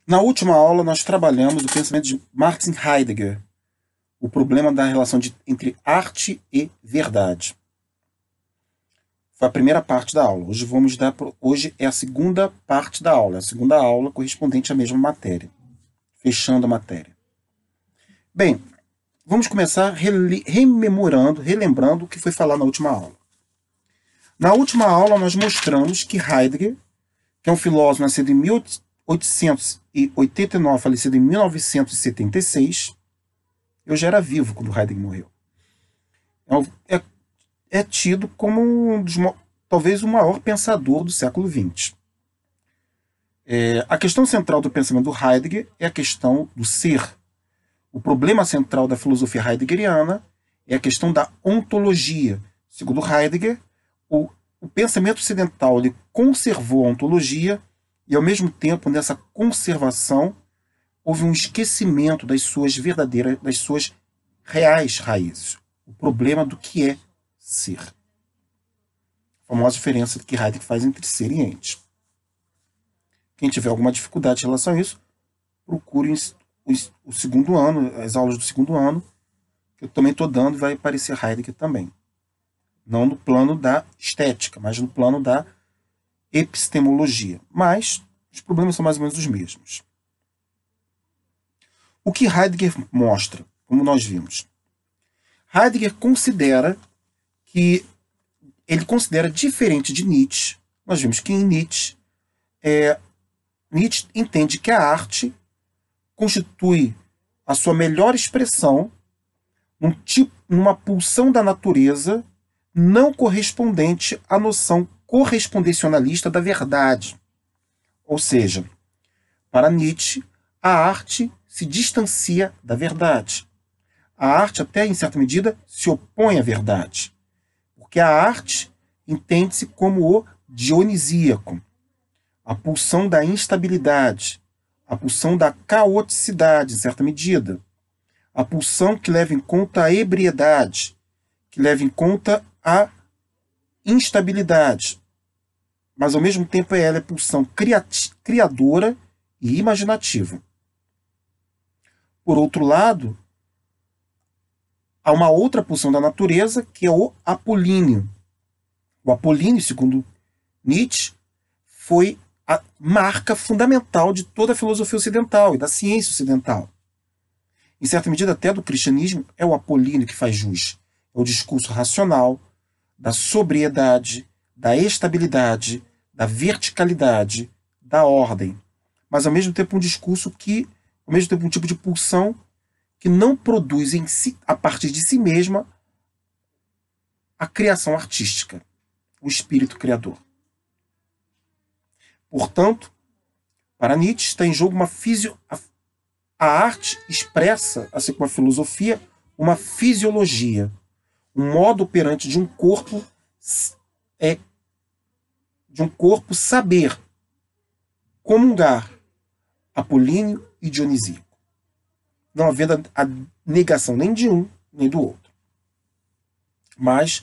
Na última aula, nós trabalhamos o pensamento de Martin Heidegger, o problema da relação entre arte e verdade. Foi a primeira parte da aula. Hoje é a segunda parte da aula, a segunda aula correspondente à mesma matéria, fechando a matéria. Bem, vamos começar relembrando o que foi falado na última aula. Na última aula, nós mostramos que Heidegger, que é um filósofo nascido em 1889, falecido em 1976, eu já era vivo quando Heidegger morreu. É tido como talvez o maior pensador do século XX. A questão central do pensamento do Heidegger é a questão do ser. O problema central da filosofia heideggeriana é a questão da ontologia. Segundo Heidegger, o pensamento ocidental ele conservou a ontologia e, ao mesmo tempo, nessa conservação, houve um esquecimento das suas reais raízes. O problema do que é ser. A famosa diferença que Heidegger faz entre ser e ente. Quem tiver alguma dificuldade em relação a isso, procure o segundo ano, as aulas do segundo ano, que eu também estou dando, e vai aparecer Heidegger também. Não no plano da estética, mas no plano da epistemologia. Mas os problemas são mais ou menos os mesmos. O que Heidegger mostra, como nós vimos? Heidegger considera diferente de Nietzsche. Nós vimos que em Nietzsche, Nietzsche entende que a arte constitui a sua melhor expressão numa pulsão da natureza não correspondente à noção correspondencionalista da verdade. Ou seja, para Nietzsche, a arte se distancia da verdade. A arte, até em certa medida, se opõe à verdade. Porque a arte entende-se como o dionisíaco, a pulsão da instabilidade, a pulsão da caoticidade, em certa medida, a pulsão que leva em conta a ebriedade, que leva em conta a instabilidade. Mas, ao mesmo tempo, ela é pulsão criadora e imaginativa. Por outro lado, há uma outra pulsão da natureza, que é o apolíneo. O apolíneo, segundo Nietzsche, foi a marca fundamental de toda a filosofia ocidental e da ciência ocidental. Em certa medida, até do cristianismo, é o apolíneo que faz jus. É o discurso racional, da sobriedade, da estabilidade, da verticalidade, da ordem. Mas, ao mesmo tempo, um discurso ao mesmo tempo, um tipo de pulsão que não produz em si, a partir de si mesma, a criação artística, o espírito criador. Portanto, para Nietzsche está em jogo a arte expressa, assim como a filosofia, uma fisiologia, um modo operante de um corpo saber comungar apolíneo e dionisíaco, não havendo a negação nem de um nem do outro. Mas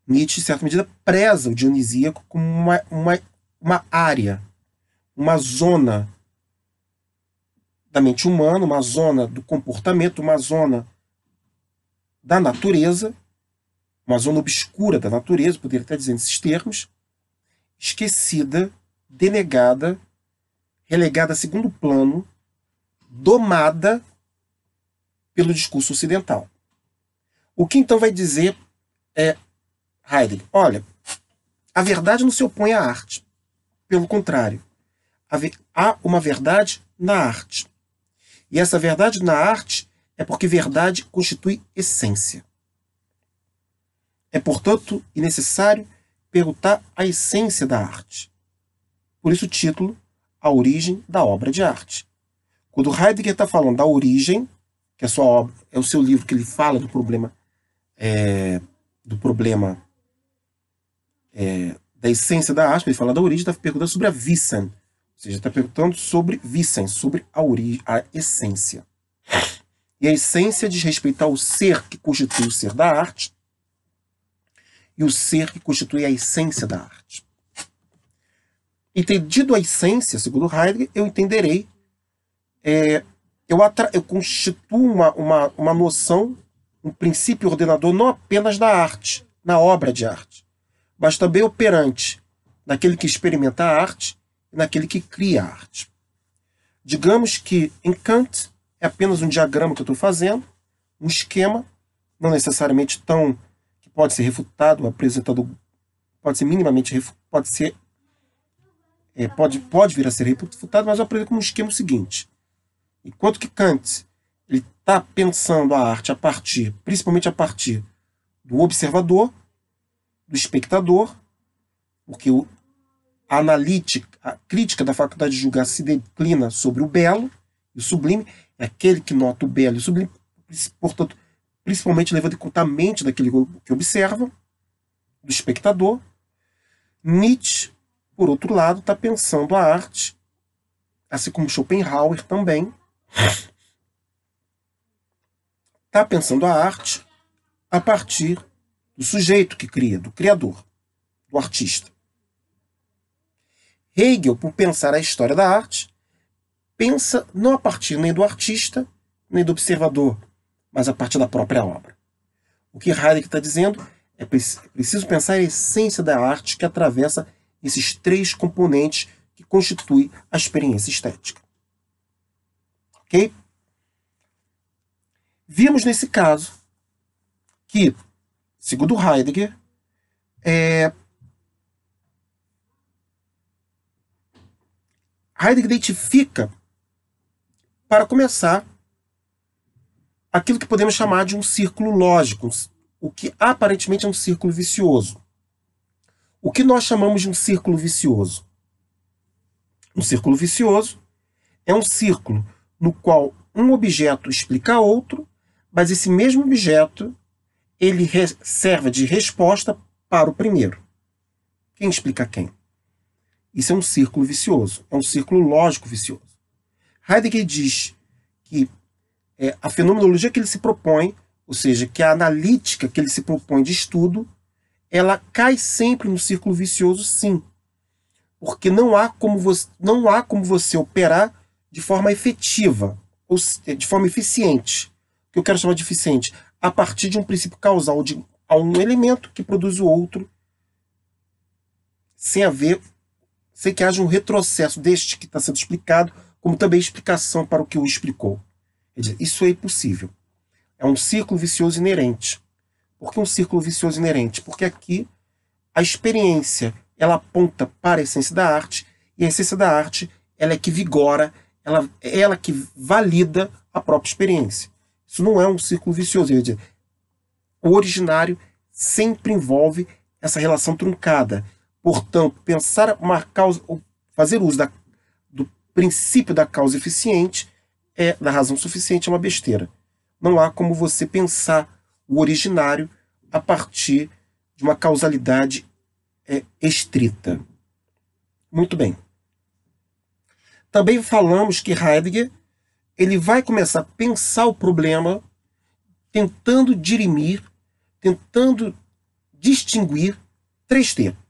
Nietzsche, em certa medida, preza o dionisíaco como uma área, uma zona da mente humana, uma zona do comportamento, uma zona da natureza, uma zona obscura da natureza, poderia até dizer nesses termos, esquecida, denegada, relegada a segundo plano, domada pelo discurso ocidental. O que então vai dizer Heidegger? Olha, a verdade não se opõe à arte. Pelo contrário, há uma verdade na arte. E essa verdade na arte é porque verdade constitui essência. É, portanto, necessário perguntar a essência da arte. Por isso o título, A Origem da Obra de Arte. Quando Heidegger está falando da origem, que é a sua obra, é o seu livro que ele fala do problema da essência da arte, ele fala da origem, está perguntando sobre a Wesen. Ou seja, está perguntando sobre Wesen, sobre a essência. E a essência diz respeito ao ser que constitui o ser da arte e o ser que constitui a essência da arte. Entendido a essência, segundo Heidegger, eu entenderei eu constituo uma noção, um princípio ordenador não apenas da arte, na obra de arte, mas também operante naquele que experimenta a arte e naquele que cria a arte. Digamos que em Kant é apenas um diagrama que eu estou fazendo, um esquema, não necessariamente tão que pode ser refutado, apresentado, pode ser minimamente pode vir a ser refutado, mas eu apresento como um esquema o seguinte: enquanto que Kant ele está pensando a arte principalmente a partir do observador, do espectador, porque a analítica, a crítica da faculdade de julgar se declina sobre o belo e o sublime, é aquele que nota o belo e o sublime, portanto, principalmente levando em conta a mente daquele que observa, do espectador. Nietzsche, por outro lado, está pensando a arte, assim como Schopenhauer também, está pensando a arte a partir do sujeito que cria, do criador, do artista. Hegel, por pensar a história da arte, pensa não a partir nem do artista, nem do observador, mas a partir da própria obra. O que Heidegger está dizendo é preciso pensar a essência da arte que atravessa esses três componentes que constituem a experiência estética. Ok? Vimos nesse caso que, segundo Heidegger, Heidegger identifica, para começar, aquilo que podemos chamar de um círculo lógico, o que aparentemente é um círculo vicioso. O que nós chamamos de um círculo vicioso? Um círculo vicioso é um círculo no qual um objeto explica outro, mas esse mesmo objeto ele serve de resposta para o primeiro. Quem explica quem? Isso é um círculo vicioso, é um círculo lógico vicioso. Heidegger diz que a fenomenologia que ele se propõe, ou seja, que a analítica que ele se propõe de estudo, ela cai sempre no círculo vicioso, sim. Porque não há como você operar de forma efetiva, ou de forma eficiente. O que eu quero chamar de eficiente? A partir de um princípio causal a um elemento que produz o outro, sem que haja um retrocesso deste que está sendo explicado, como também explicação para o que o explicou. Quer dizer, isso é impossível. É um círculo vicioso inerente. Por que um círculo vicioso inerente? Porque aqui a experiência ela aponta para a essência da arte, e a essência da arte ela é que vigora, ela que valida a própria experiência. Isso não é um círculo vicioso. Quer dizer, o originário sempre envolve essa relação truncada. Portanto, pensar uma causa, fazer uso do princípio da causa eficiente, da razão suficiente, é uma besteira. Não há como você pensar o originário a partir de uma causalidade estrita. Muito bem. Também falamos que Heidegger ele vai começar a pensar o problema tentando dirimir, tentando distinguir três termos.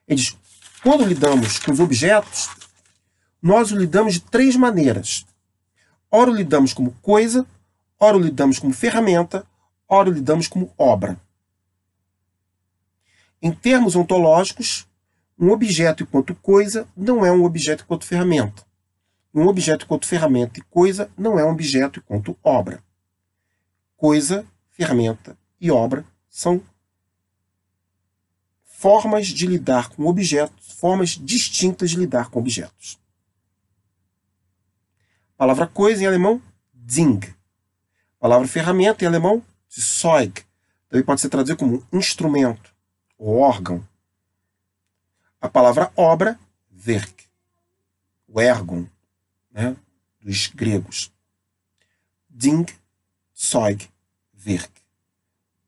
Ele diz, quando lidamos com os objetos, nós o lidamos de três maneiras. Ora o lidamos como coisa, ora o lidamos como ferramenta, ora o lidamos como obra. Em termos ontológicos, um objeto enquanto coisa não é um objeto enquanto ferramenta. Um objeto enquanto ferramenta e coisa não é um objeto enquanto obra. Coisa, ferramenta e obra são formas de lidar com objetos, formas distintas de lidar com objetos. Palavra coisa em alemão, Ding. Palavra ferramenta em alemão, Zeug. Também pode ser traduzido como instrumento ou órgão. A palavra obra, Werk. O ergon, né, dos gregos. Ding, Zeug, Werk.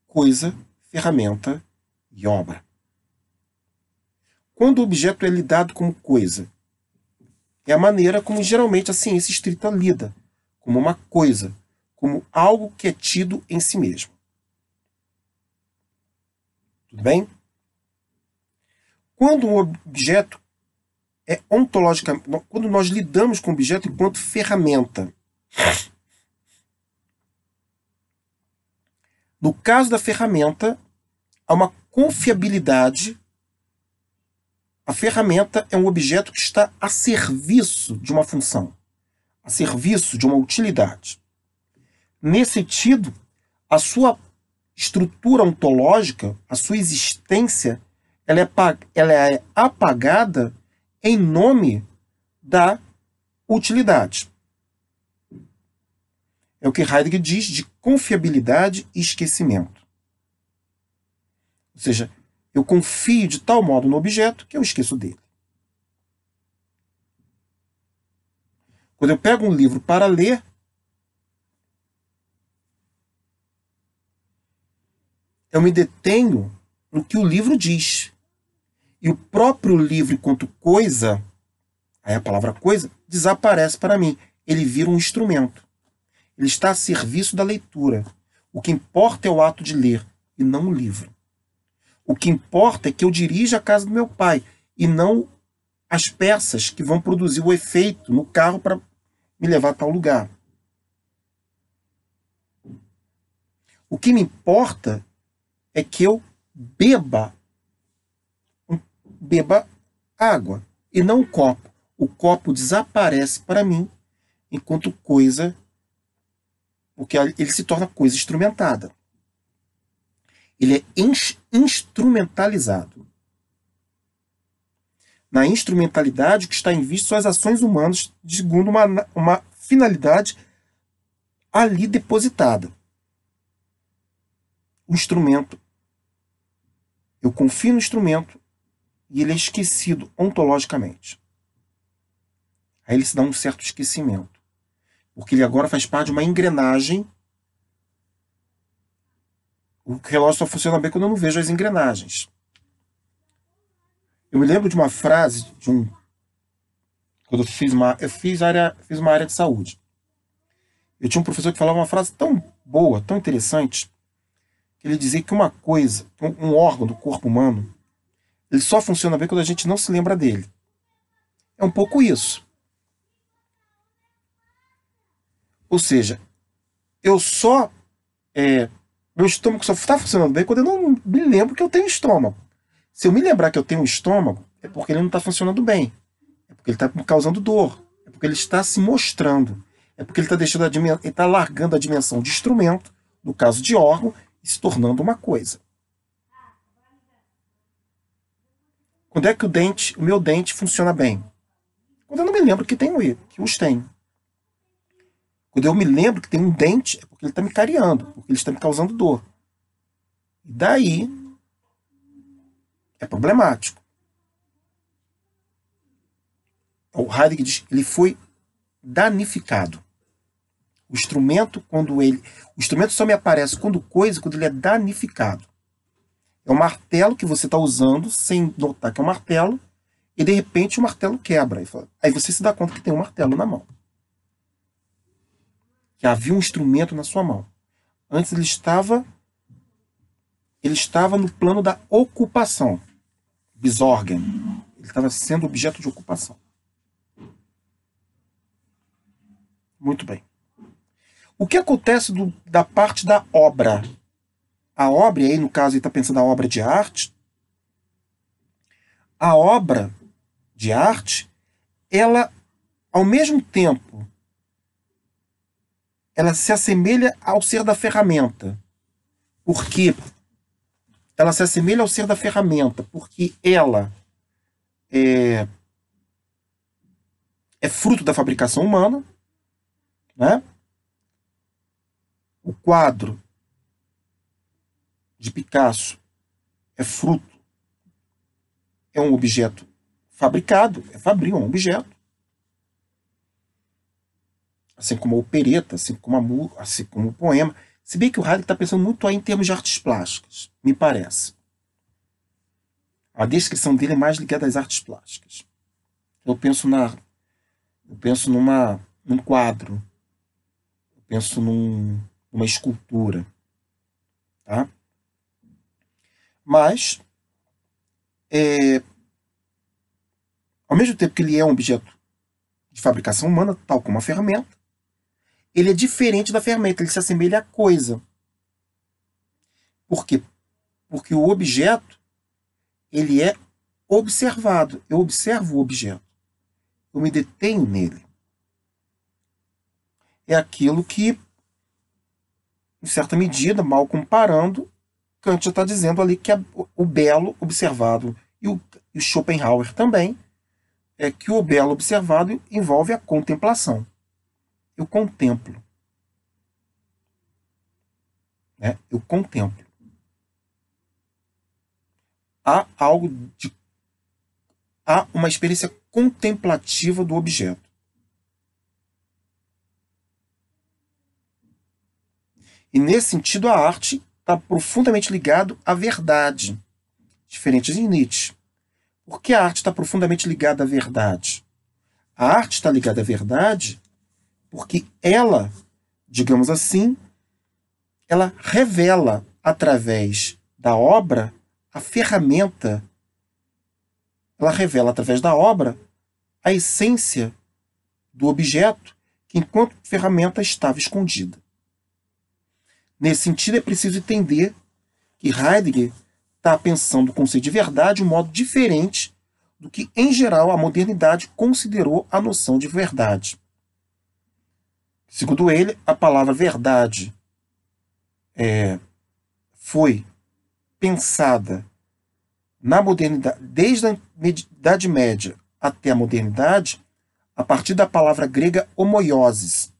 Coisa, ferramenta e obra. Quando o objeto é lidado como coisa, é a maneira como geralmente a ciência estrita lida, como uma coisa, como algo que é tido em si mesmo. Tudo bem? Quando um objeto é ontológica, quando nós lidamos com o objeto enquanto ferramenta. No caso da ferramenta, há uma confiabilidade. A ferramenta é um objeto que está a serviço de uma função, a serviço de uma utilidade. Nesse sentido, a sua estrutura ontológica, a sua existência, ela é apagada em nome da utilidade. É o que Heidegger diz de confiabilidade e esquecimento. Ou seja, eu confio de tal modo no objeto que eu esqueço dele. Quando eu pego um livro para ler, eu me detenho no que o livro diz. E o próprio livro, enquanto coisa, aí a palavra coisa, desaparece para mim. Ele vira um instrumento. Ele está a serviço da leitura. O que importa é o ato de ler, e não o livro. O que importa é que eu dirija a casa do meu pai, e não as peças que vão produzir o efeito no carro para me levar a tal lugar. O que me importa é que eu beba água, e não o copo. O copo desaparece para mim enquanto coisa, porque ele se torna coisa instrumentada. Ele é instrumentalizado. Na instrumentalidade, o que está em vista são as ações humanas segundo uma finalidade ali depositada. O instrumento, eu confio no instrumento e ele é esquecido ontologicamente. Aí ele se dá um certo esquecimento, porque ele agora faz parte de uma engrenagem. O relógio só funciona bem quando eu não vejo as engrenagens. Eu me lembro de uma frase quando eu fiz uma área de saúde. Eu tinha um professor que falava uma frase tão boa, tão interessante, que ele dizia que uma coisa, um órgão do corpo humano, ele só funciona bem quando a gente não se lembra dele. É um pouco isso. Ou seja, meu estômago só está funcionando bem quando eu não me lembro que eu tenho estômago. Se eu me lembrar que eu tenho um estômago, é porque ele não está funcionando bem. É porque ele está me causando dor. É porque ele está se mostrando. É porque ele está largando a dimensão de instrumento, no caso de órgão, e se tornando uma coisa. Quando é que o meu dente funciona bem? Quando eu não me lembro que os tenho. Quando eu me lembro que tem um dente, é porque ele está me cariando, porque ele está me causando dor. E daí é problemático. O Heidegger diz que ele foi danificado. O instrumento só me aparece quando ele é danificado. É um martelo que você está usando sem notar que é um martelo, e de repente o martelo quebra. Aí você se dá conta que tem um martelo na mão. Que havia um instrumento na sua mão. Antes ele estava no plano da ocupação. Besorgen. Ele estava sendo objeto de ocupação. Muito bem. O que acontece da parte da obra? A obra, e aí no caso ele está pensando na obra de arte. A obra de arte, ela, ao mesmo tempo, ela se assemelha ao ser da ferramenta. Por quê? Ela se assemelha ao ser da ferramenta porque ela é fruto da fabricação humana, né? O quadro de Picasso é um objeto fabricado, é um objeto. Assim como a opereta, assim como o poema. Se bem que o Heidegger está pensando muito aí em termos de artes plásticas, me parece. A descrição dele é mais ligada às artes plásticas. Eu penso num quadro. Eu penso numa escultura. Tá? Mas ao mesmo tempo que ele é um objeto de fabricação humana, tal como a ferramenta, ele é diferente da ferramenta, ele se assemelha à coisa. Por quê? Porque o objeto, ele é observado. Eu observo o objeto. Eu me detenho nele. É aquilo que, em certa medida, mal comparando, Kant já está dizendo ali que o belo observado, e o Schopenhauer também, é que o belo observado envolve a contemplação. Eu contemplo. Né? Eu contemplo. Há uma experiência contemplativa do objeto. E nesse sentido a arte está profundamente ligado à verdade, diferente de Nietzsche. Por que a arte está profundamente ligada à verdade? A arte está ligada à verdade porque ela, digamos assim, ela revela através da obra a ferramenta, ela revela através da obra a essência do objeto que, enquanto ferramenta, estava escondida. Nesse sentido, é preciso entender que Heidegger está pensando o conceito de verdade de um modo diferente do que, em geral, a modernidade considerou a noção de verdade. Segundo ele, a palavra verdade foi pensada na modernidade, desde a Idade Média até a modernidade, a partir da palavra grega homoioses,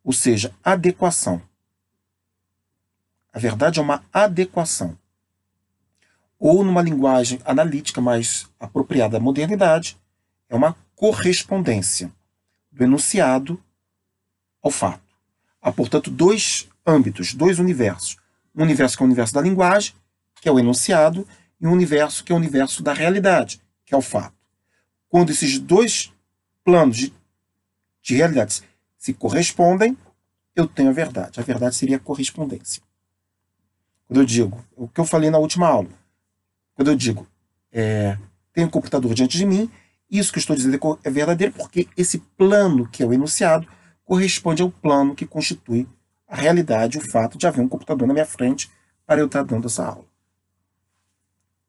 ou seja, adequação. A verdade é uma adequação. Ou, numa linguagem analítica mais apropriada à modernidade, é uma correspondência do enunciado ao fato. Há, portanto, dois âmbitos, dois universos. Um universo que é o universo da linguagem, que é o enunciado, e um universo que é o universo da realidade, que é o fato. Quando esses dois planos de realidade se correspondem, eu tenho a verdade. A verdade seria a correspondência. Quando eu digo, o que eu falei na última aula, quando eu digo, tenho um computador diante de mim, isso que eu estou dizendo é verdadeiro porque esse plano que é o enunciado corresponde ao plano que constitui a realidade, o fato de haver um computador na minha frente para eu estar dando essa aula.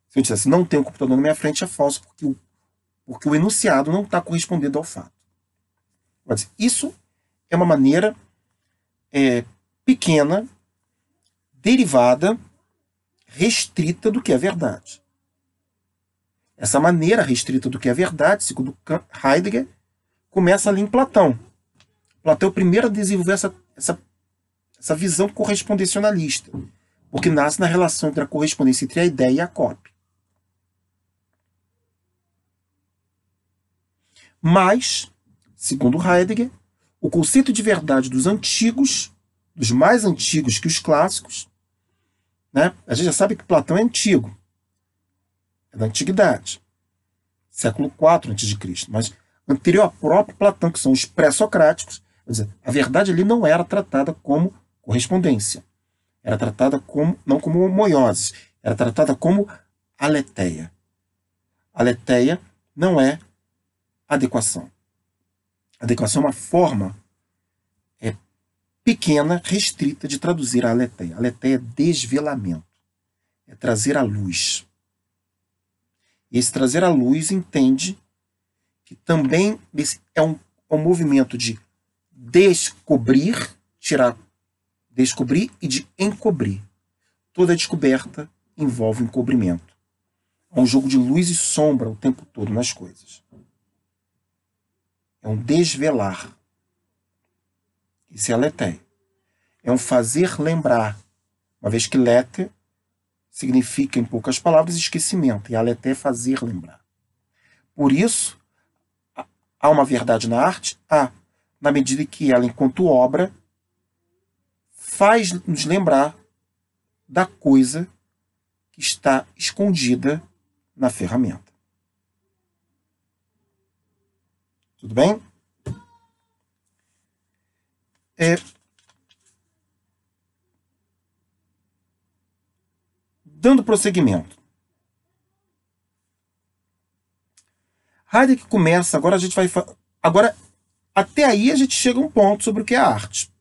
Se eu dissesse não tem um computador na minha frente, é falso porque o enunciado não está correspondendo ao fato. Mas isso é uma maneira pequena, derivada, restrita do que é verdade. Essa maneira restrita do que é verdade, segundo Heidegger, começa ali em Platão. Platão é o primeiro a desenvolver essa visão correspondencionalista, porque nasce na relação entre a correspondência entre a ideia e a cópia. Mas, segundo Heidegger, o conceito de verdade dos antigos, dos mais antigos que os clássicos, né? A gente já sabe que Platão é antigo, é da antiguidade, século IV a.C., mas anterior ao próprio Platão, que são os pré-socráticos, quer dizer, a verdade ali não era tratada como correspondência, era tratada não como homoioses, era tratada como aletheia. Aletheia não é adequação. Adequação é uma forma pequena, restrita de traduzir a aletheia. A aletheia é desvelamento, é trazer à luz. E esse trazer à luz entende que também é um movimento de descobrir e de encobrir. Toda descoberta envolve encobrimento. É um jogo de luz e sombra o tempo todo nas coisas. É um desvelar. Isso é a aletheia. É um fazer lembrar, uma vez que lete significa, em poucas palavras, esquecimento, e a aletheia é fazer lembrar. Por isso, há uma verdade na arte? Há, na medida que ela, enquanto obra, faz nos lembrar da coisa que está escondida na ferramenta. Tudo bem? Dando prosseguimento. Heidegger começa, agora a gente vai... Agora, até aí a gente chega a um ponto sobre o que é arte.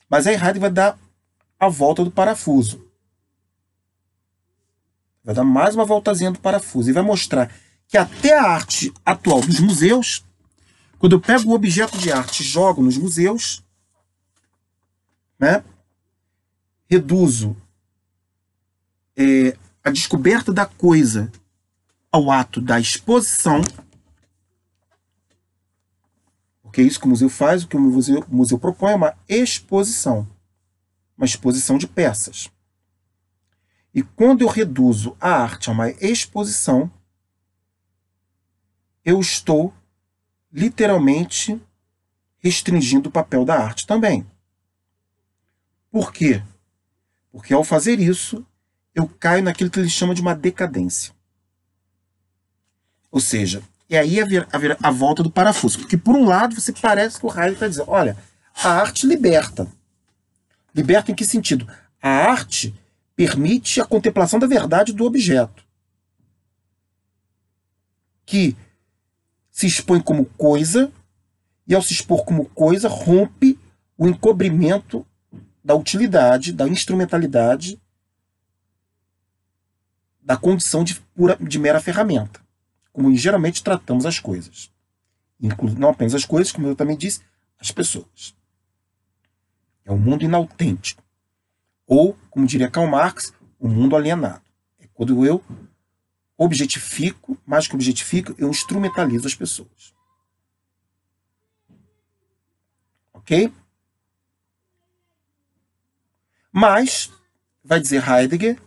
Mas aí Heidegger vai dar a volta do parafuso. Vai dar mais uma voltazinha do parafuso e vai mostrar que até a arte atual dos museus, quando eu pego o objeto de arte e jogo nos museus, né, reduzo a descoberta da coisa ao ato da exposição, porque é isso que o museu faz, o que o museu propõe é uma exposição de peças. E quando eu reduzo a arte a uma exposição, eu estou literalmente restringindo o papel da arte também. Por quê? Porque ao fazer isso, eu caio naquilo que ele chama de uma decadência. Ou seja, e aí a volta do parafuso. Porque por um lado, você parece que o Heidegger está dizendo, olha, a arte liberta. Liberta em que sentido? A arte permite a contemplação da verdade do objeto, que se expõe como coisa, e ao se expor como coisa, rompe o encobrimento da utilidade, da instrumentalidade, da condição de mera ferramenta, como geralmente tratamos as coisas. Não apenas as coisas, como eu também disse, as pessoas. É um mundo inautêntico. Ou, como diria Karl Marx, o mundo alienado. É quando eu objetifico, mais que objetifico, eu instrumentalizo as pessoas. Ok? Mas, vai dizer Heidegger,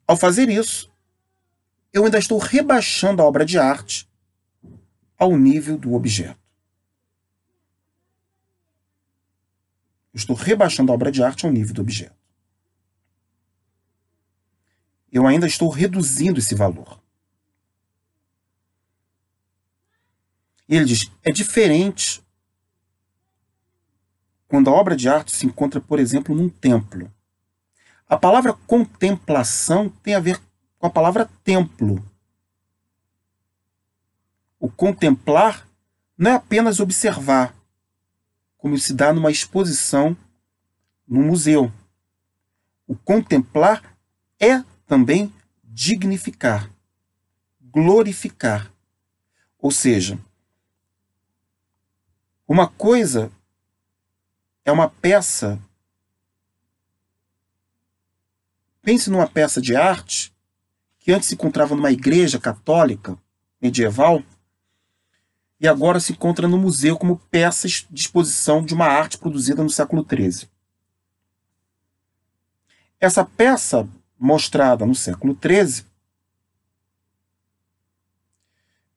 ao fazer isso, eu ainda estou rebaixando a obra de arte ao nível do objeto. Eu estou rebaixando a obra de arte ao nível do objeto. Eu ainda estou reduzindo esse valor. E ele diz, é diferente quando a obra de arte se encontra, por exemplo, num templo. A palavra contemplação tem a ver com a palavra templo. O contemplar não é apenas observar, como se dá numa exposição no museu. O contemplar é também dignificar, glorificar. Ou seja, uma coisa é uma peça. Pense numa peça de arte que antes se encontrava numa igreja católica medieval e agora se encontra no museu como peças de exposição de uma arte produzida no século XIII. Essa peça mostrada no século XIII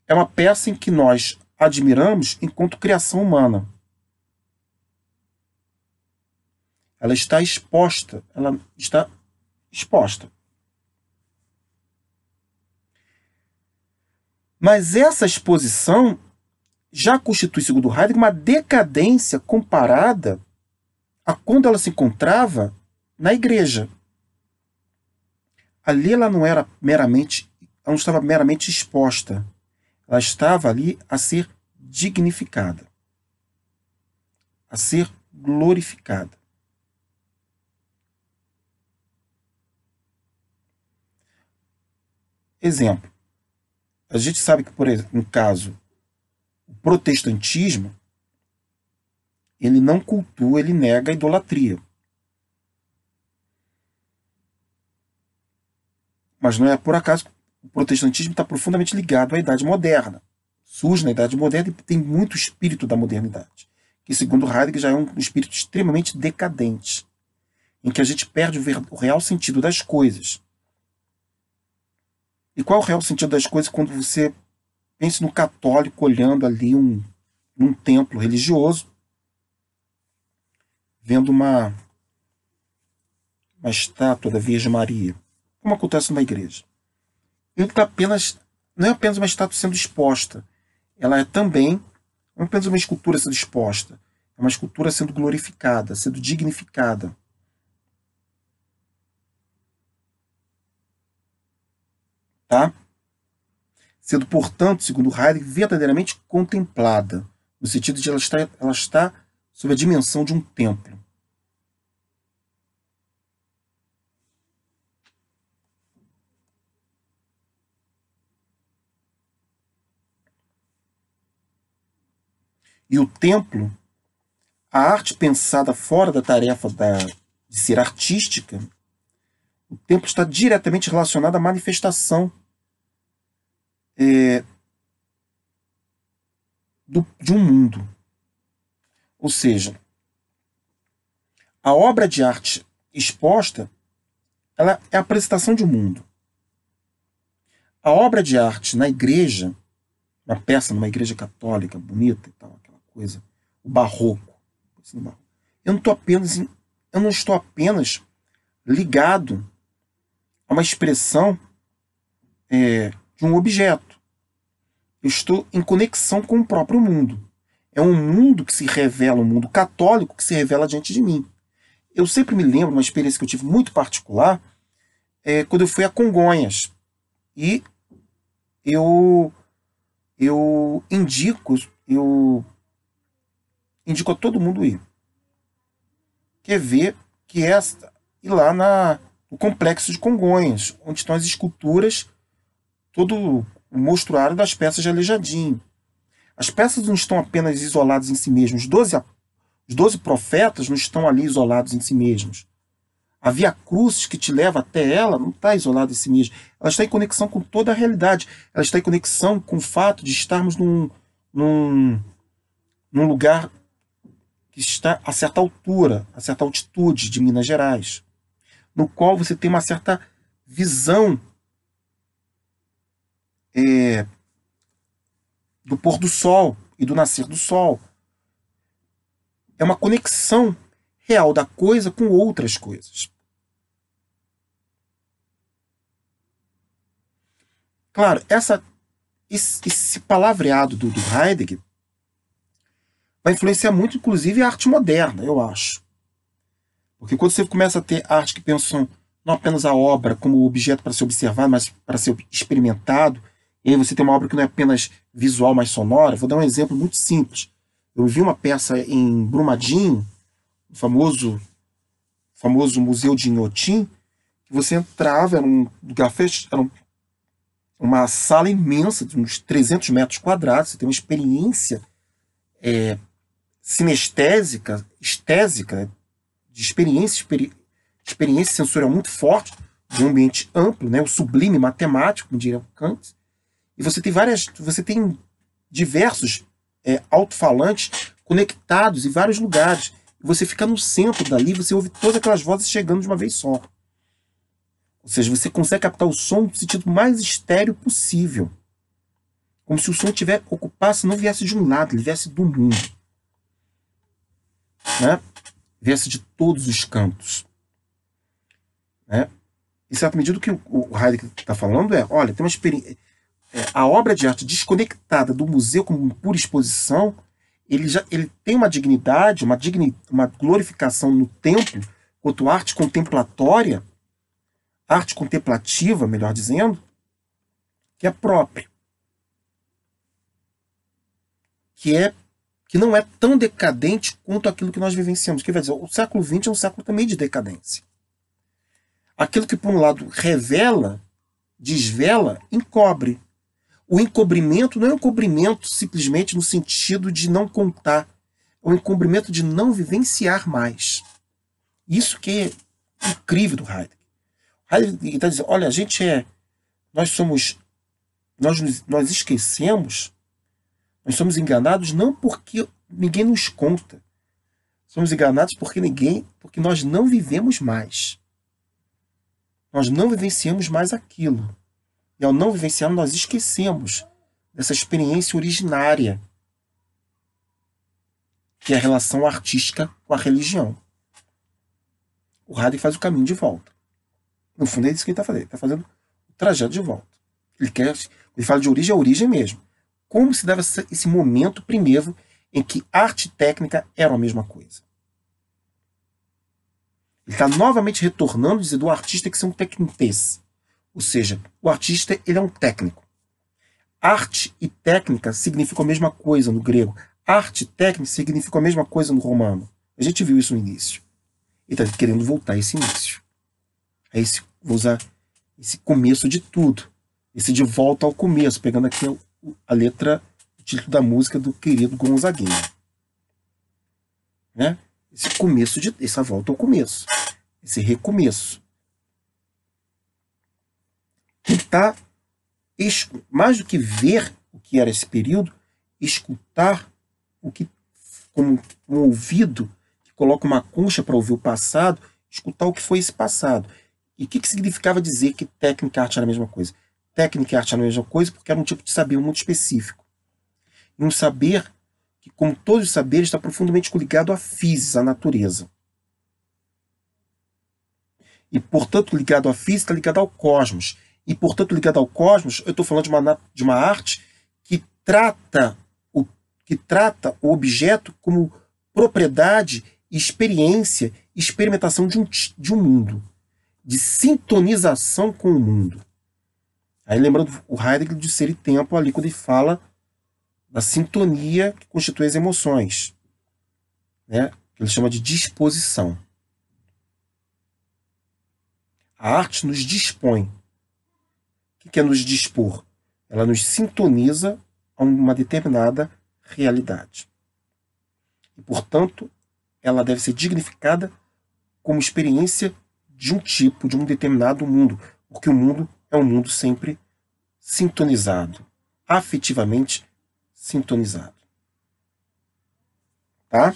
é uma peça em que nós admiramos enquanto criação humana. Ela está exposta. Mas essa exposição já constitui, segundo Heidegger, uma decadência comparada a quando ela se encontrava na igreja. Ali ela não estava meramente exposta. Ela estava ali a ser dignificada, a ser glorificada. Exemplo. A gente sabe que, por exemplo, no caso, o protestantismo, ele não cultua, ele nega a idolatria. Mas não é por acaso que o protestantismo está profundamente ligado à Idade Moderna. Surge na Idade Moderna e tem muito espírito da modernidade, que, segundo Heidegger, já é um espírito extremamente decadente, em que a gente perde o real sentido das coisas. E qual é o real sentido das coisas quando você pensa no católico olhando ali num templo religioso, vendo uma estátua da Virgem Maria, como acontece numa igreja? Ele está não é apenas uma estátua sendo exposta, ela é também, não é apenas uma escultura sendo exposta, é uma escultura sendo glorificada, sendo dignificada. tá? Sendo, portanto, segundo Heidegger, verdadeiramente contemplada, no sentido de ela está sob a dimensão de um templo. E o templo, a arte pensada fora da tarefa de ser artística, o templo está diretamente relacionado à manifestação de um mundo. Ou seja, a obra de arte exposta, ela é a apresentação de um mundo. A obra de arte na igreja, uma peça numa igreja católica, bonita e tal, aquela coisa, o barroco. Eu não estou apenas ligado a uma expressão de um objeto. Eu estou em conexão com o próprio mundo. É um mundo que se revela, um mundo católico que se revela diante de mim. Eu sempre me lembro de uma experiência que eu tive muito particular, quando eu fui a Congonhas. E eu indico a todo mundo ir. Quer ver que ir lá no complexo de Congonhas, onde estão as esculturas, todo o mostruário das peças de Aleijadinho. As peças não estão apenas isoladas em si mesmas. Os 12 profetas não estão ali isolados em si mesmos. A Via Crucis que te leva até ela não está isolada em si mesma. Ela está em conexão com toda a realidade. Ela está em conexão com o fato de estarmos num lugar que está a certa altura, a certa altitude de Minas Gerais, no qual você tem uma certa visão do pôr do sol e do nascer do sol. É uma conexão real da coisa com outras coisas. Claro, esse palavreado do Heidegger vai influenciar muito, inclusive, a arte moderna, eu acho. Porque quando você começa a ter arte que pensam não apenas a obra como objeto para ser observado, mas para ser experimentado, e aí você tem uma obra que não é apenas visual, mas sonora. Vou dar um exemplo muito simples. Eu vi uma peça em Brumadinho, o famoso Museu de Inhotim, que você entrava, era um lugar fechado, era uma sala imensa, de uns 300 metros quadrados, você tem uma experiência sinestésica, estésica, de experiência sensorial muito forte, de um ambiente amplo, né, o sublime matemático, como diria Kant. E você tem diversos alto-falantes conectados em vários lugares. E você fica no centro dali, você ouve todas aquelas vozes chegando de uma vez só. Ou seja, você consegue captar o som no sentido mais estéreo possível. Como se o som ocupasse, não viesse de um lado, ele viesse do mundo. Né? Viesse de todos os cantos. Né? Em certa medida, o que o Heidegger está falando olha, tem uma experiência. A obra de arte desconectada do museu como pura exposição, ele tem uma dignidade, uma glorificação no templo, quanto arte contemplatória, arte contemplativa, melhor dizendo, que é própria. Que não é tão decadente quanto aquilo que nós vivenciamos. Que vai dizer, o século XX é um século também de decadência. Aquilo que, por um lado, revela, desvela, encobre. O encobrimento não é um encobrimento simplesmente no sentido de não contar. É um encobrimento de não vivenciar mais. Isso que é incrível do Heidegger. Heidegger está dizendo, olha, nós esquecemos, nós somos enganados não porque ninguém nos conta. Somos enganados porque nós não vivemos mais. Nós não vivenciamos mais aquilo. E ao não vivenciar, nós esquecemos dessa experiência originária, que é a relação artística com a religião. O Heidegger faz o caminho de volta. No fundo é isso que ele está fazendo. Ele está fazendo o trajeto de volta. Ele fala de origem a origem mesmo. Como se deve ser esse momento primeiro em que arte e técnica eram a mesma coisa. Ele está novamente retornando, dizendo que o artista tem que ser um tecnitês. Ou seja, o artista ele é um técnico. Arte e técnica significam a mesma coisa no grego. Arte e técnica significam a mesma coisa no romano. A gente viu isso no início. Ele está querendo voltar a esse início. Vou usar esse começo de tudo. Esse de volta ao começo, pegando aqui a letra, o título da música do querido Gonzaguinha. Né? Essa volta ao começo. Esse recomeço. Tentar, mais do que ver o que era esse período, escutar o que, como um ouvido que coloca uma concha para ouvir o passado, escutar o que foi esse passado. E o que significava dizer que técnica e arte era a mesma coisa? Técnica e arte era a mesma coisa porque era um tipo de saber muito específico. E um saber que, como todos os saberes, está profundamente ligado à física, à natureza. E, portanto, ligado à física, ligado ao cosmos. E, portanto, ligado ao cosmos, eu estou falando de uma arte que trata o objeto como propriedade, experiência, experimentação de um mundo. De sintonização com o mundo. Aí lembrando o Heidegger de Ser e Tempo, ali quando ele fala da sintonia que constitui as emoções. Né? Que ele chama de disposição. A arte nos dispõe. O que é nos dispor? Ela nos sintoniza a uma determinada realidade. E, portanto, ela deve ser dignificada como experiência de um tipo, de um determinado mundo. Porque o mundo é um mundo sempre sintonizado. Afetivamente sintonizado. Tá?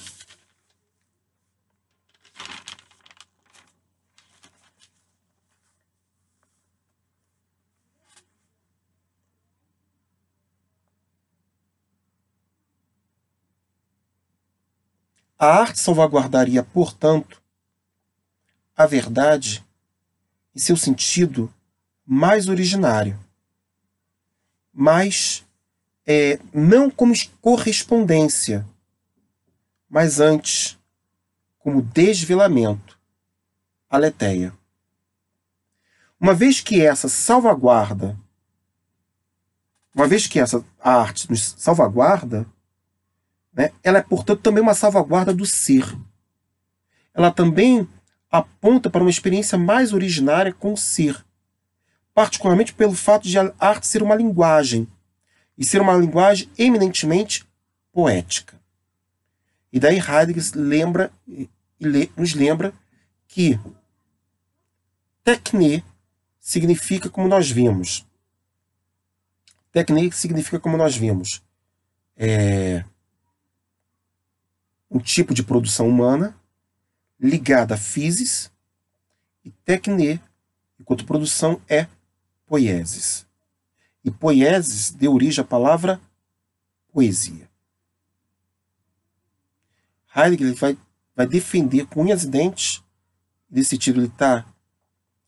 A arte salvaguardaria, portanto, a verdade em seu sentido mais originário, mas não como correspondência, mas antes como desvelamento, aletheia. Uma vez que essa a arte nos salvaguarda, né, ela é, portanto, também uma salvaguarda do ser. Ela também aponta para uma experiência mais originária com o ser, particularmente pelo fato de a arte ser uma linguagem, e ser uma linguagem eminentemente poética. E daí Heidegger nos lembra que techne significa como nós vimos. Techne significa como nós vimos. Um tipo de produção humana ligada à physis, e techne, enquanto produção, é poiesis. E poiesis deu origem à palavra poesia. Heidegger vai defender com unhas e dentes, nesse sentido ele está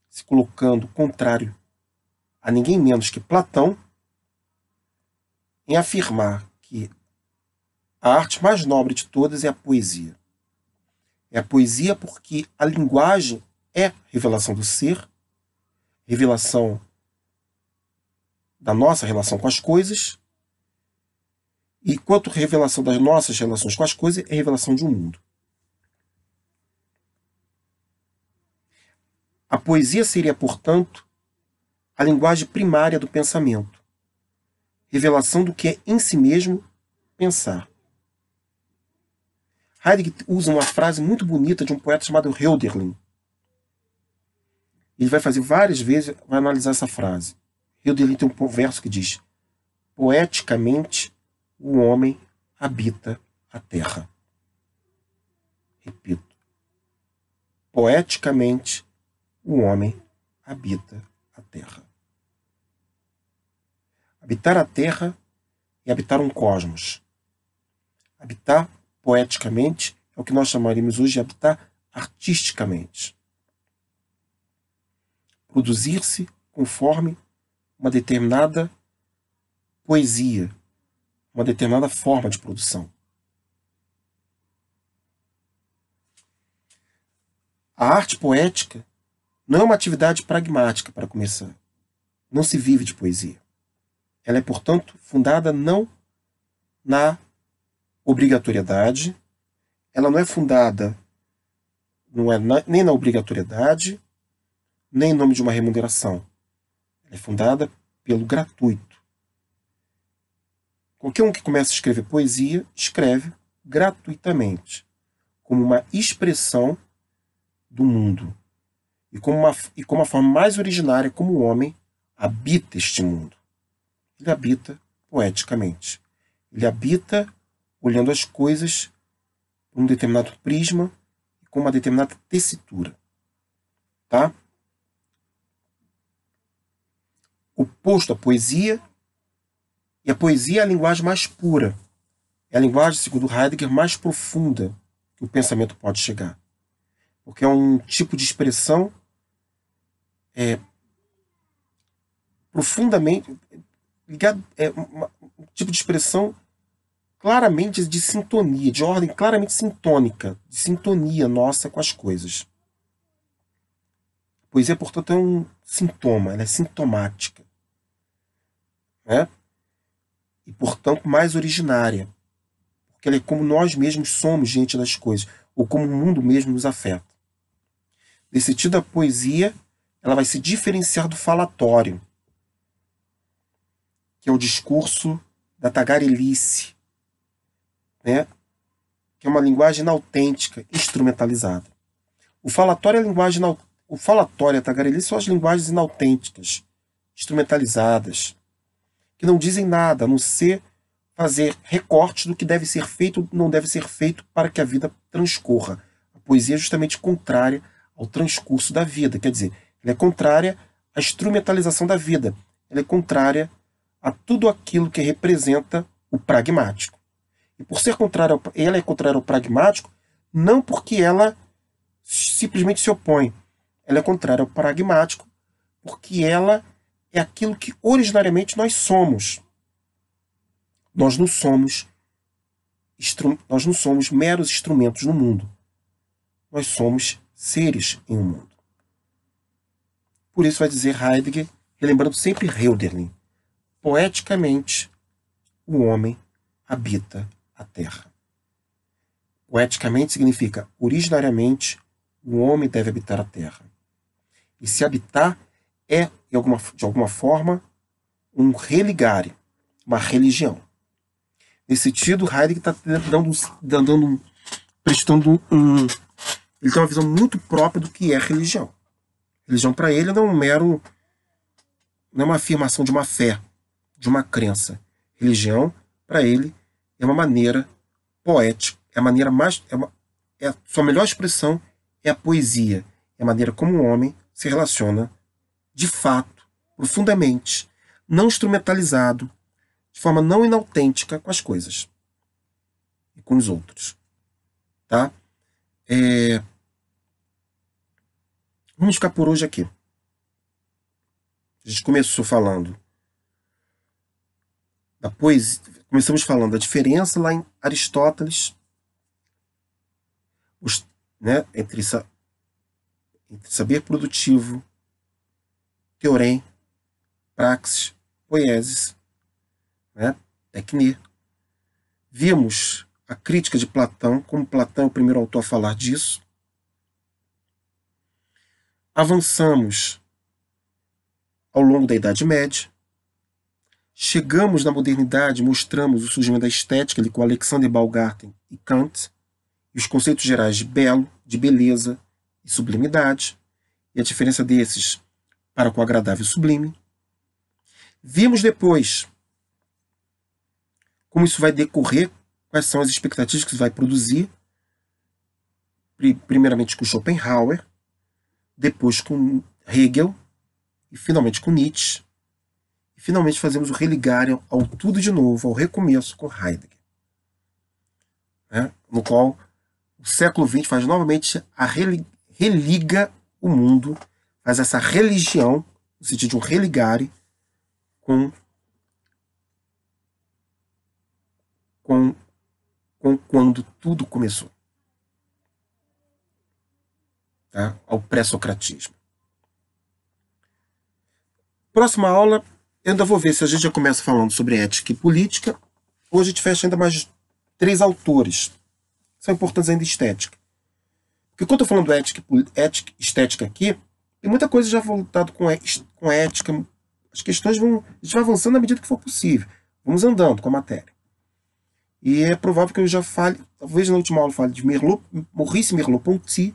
se colocando contrário a ninguém menos que Platão, em afirmar que a arte mais nobre de todas é a poesia. É a poesia porque a linguagem é revelação do ser, revelação da nossa relação com as coisas, e quanto revelação das nossas relações com as coisas, é revelação de um mundo. A poesia seria, portanto, a linguagem primária do pensamento, revelação do que é em si mesmo pensar. Heidegger usa uma frase muito bonita de um poeta chamado Hölderlin. Ele vai fazer várias vezes, vai analisar essa frase. Hölderlin tem um verso que diz: poeticamente, o homem habita a terra. Repito. Poeticamente, o homem habita a terra. Habitar a terra é habitar um cosmos. Habitar poeticamente é o que nós chamaríamos hoje de habitar artisticamente. Produzir-se conforme uma determinada poesia, uma determinada forma de produção. A arte poética não é uma atividade pragmática, para começar. não se vive de poesia. Ela é, portanto, fundada não na obrigatoriedade, ela não é fundada nem na obrigatoriedade, nem em nome de uma remuneração. Ela é fundada pelo gratuito. Qualquer um que começa a escrever poesia, escreve gratuitamente, como uma expressão do mundo. E como a forma mais originária como o homem habita este mundo. Ele habita poeticamente. Ele habita olhando as coisas por um determinado prisma e com uma determinada tessitura. Tá? Oposto à poesia, e a poesia é a linguagem mais pura. É a linguagem, segundo Heidegger, mais profunda que o pensamento pode chegar. Porque é um tipo de expressão profundamente ligado, um tipo de expressão claramente de sintonia, de ordem claramente sintônica, de sintonia nossa com as coisas. A poesia, portanto, é um sintoma, ela é sintomática. Né? E, portanto, mais originária. Porque ela é como nós mesmos somos diante das coisas, ou como o mundo mesmo nos afeta. Nesse sentido, a poesia ela vai se diferenciar do falatório, que é o discurso da tagarelice, né? Que é uma linguagem inautêntica, instrumentalizada. O falatório é a linguagem o falatório e a tagarelice são as linguagens inautênticas, instrumentalizadas, que não dizem nada, a não ser fazer recortes do que deve ser feito ou não deve ser feito para que a vida transcorra. A poesia é justamente contrária ao transcurso da vida, quer dizer, ela é contrária à instrumentalização da vida, ela é contrária a tudo aquilo que representa o pragmático. E por ser contrária, ela é contrária ao pragmático, não porque ela simplesmente se opõe. Ela é contrária ao pragmático porque ela é aquilo que originariamente nós somos. Nós não somos meros instrumentos no mundo. Nós somos seres em um mundo. Por isso vai dizer Heidegger, relembrando sempre Hölderlin, poeticamente, o homem habita a terra. Poeticamente significa, originariamente, o homem deve habitar a terra. E se habitar é, de alguma forma, um religare, uma religião. Nesse sentido, Heidegger está prestando ele tem uma visão muito própria do que é religião. Religião para ele não é uma afirmação de uma fé, de uma crença. Religião, para ele, é uma maneira poética, é a maneira mais, a sua melhor expressão é a poesia, é a maneira como o homem se relaciona de fato, profundamente, não instrumentalizado, de forma não inautêntica com as coisas e com os outros. Tá? Vamos ficar por hoje aqui. A gente começou falando da poesia, começamos falando da diferença lá em Aristóteles, entre saber produtivo, teorem, praxis, poiesis, tecne. Vimos a crítica de Platão, como Platão é o primeiro autor a falar disso. Avançamos ao longo da Idade Média. Chegamos na modernidade, mostramos o surgimento da estética ali com Alexander Baumgarten e Kant, e os conceitos gerais de belo, de beleza e sublimidade, e a diferença desses para com o agradável e sublime. Vimos depois como isso vai decorrer, quais são as expectativas que isso vai produzir, primeiramente com Schopenhauer, depois com Hegel, e finalmente com Nietzsche. E finalmente fazemos o religar ao tudo de novo, ao recomeço com Heidegger. No qual o século XX faz novamente religa o mundo, faz essa religião, no sentido de um religare, com quando tudo começou. Tá? Ao pré-socratismo. Próxima aula, eu ainda vou ver se a gente já começa falando sobre ética e política, ou a gente fecha ainda mais 3 autores, que são importantes ainda em estética. Porque quando eu estou falando ética e estética aqui, tem muita coisa já voltada com ética. As questões a gente vai avançando na medida que for possível. Vamos andando com a matéria. E é provável que eu já fale, talvez na última aula eu fale de Maurice Merleau-Ponty,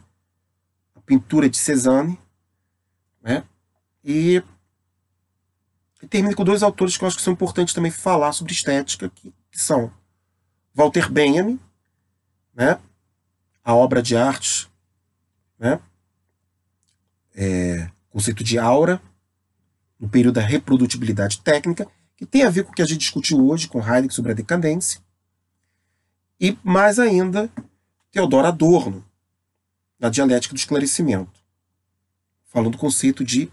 a pintura de Cézanne, né? E termino com 2 autores que eu acho que são importantes também falar sobre estética, que são Walter Benjamin, né? A obra de arte, né? Conceito de aura, no período da reprodutibilidade técnica, que tem a ver com o que a gente discutiu hoje com Heidegger sobre a decadência, e mais ainda Theodor Adorno, na dialética do esclarecimento, falando do conceito de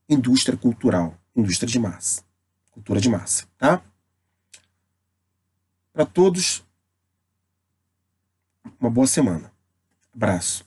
indústria cultural, indústria de massa, cultura de massa, tá? Para todos, uma boa semana. Abraço.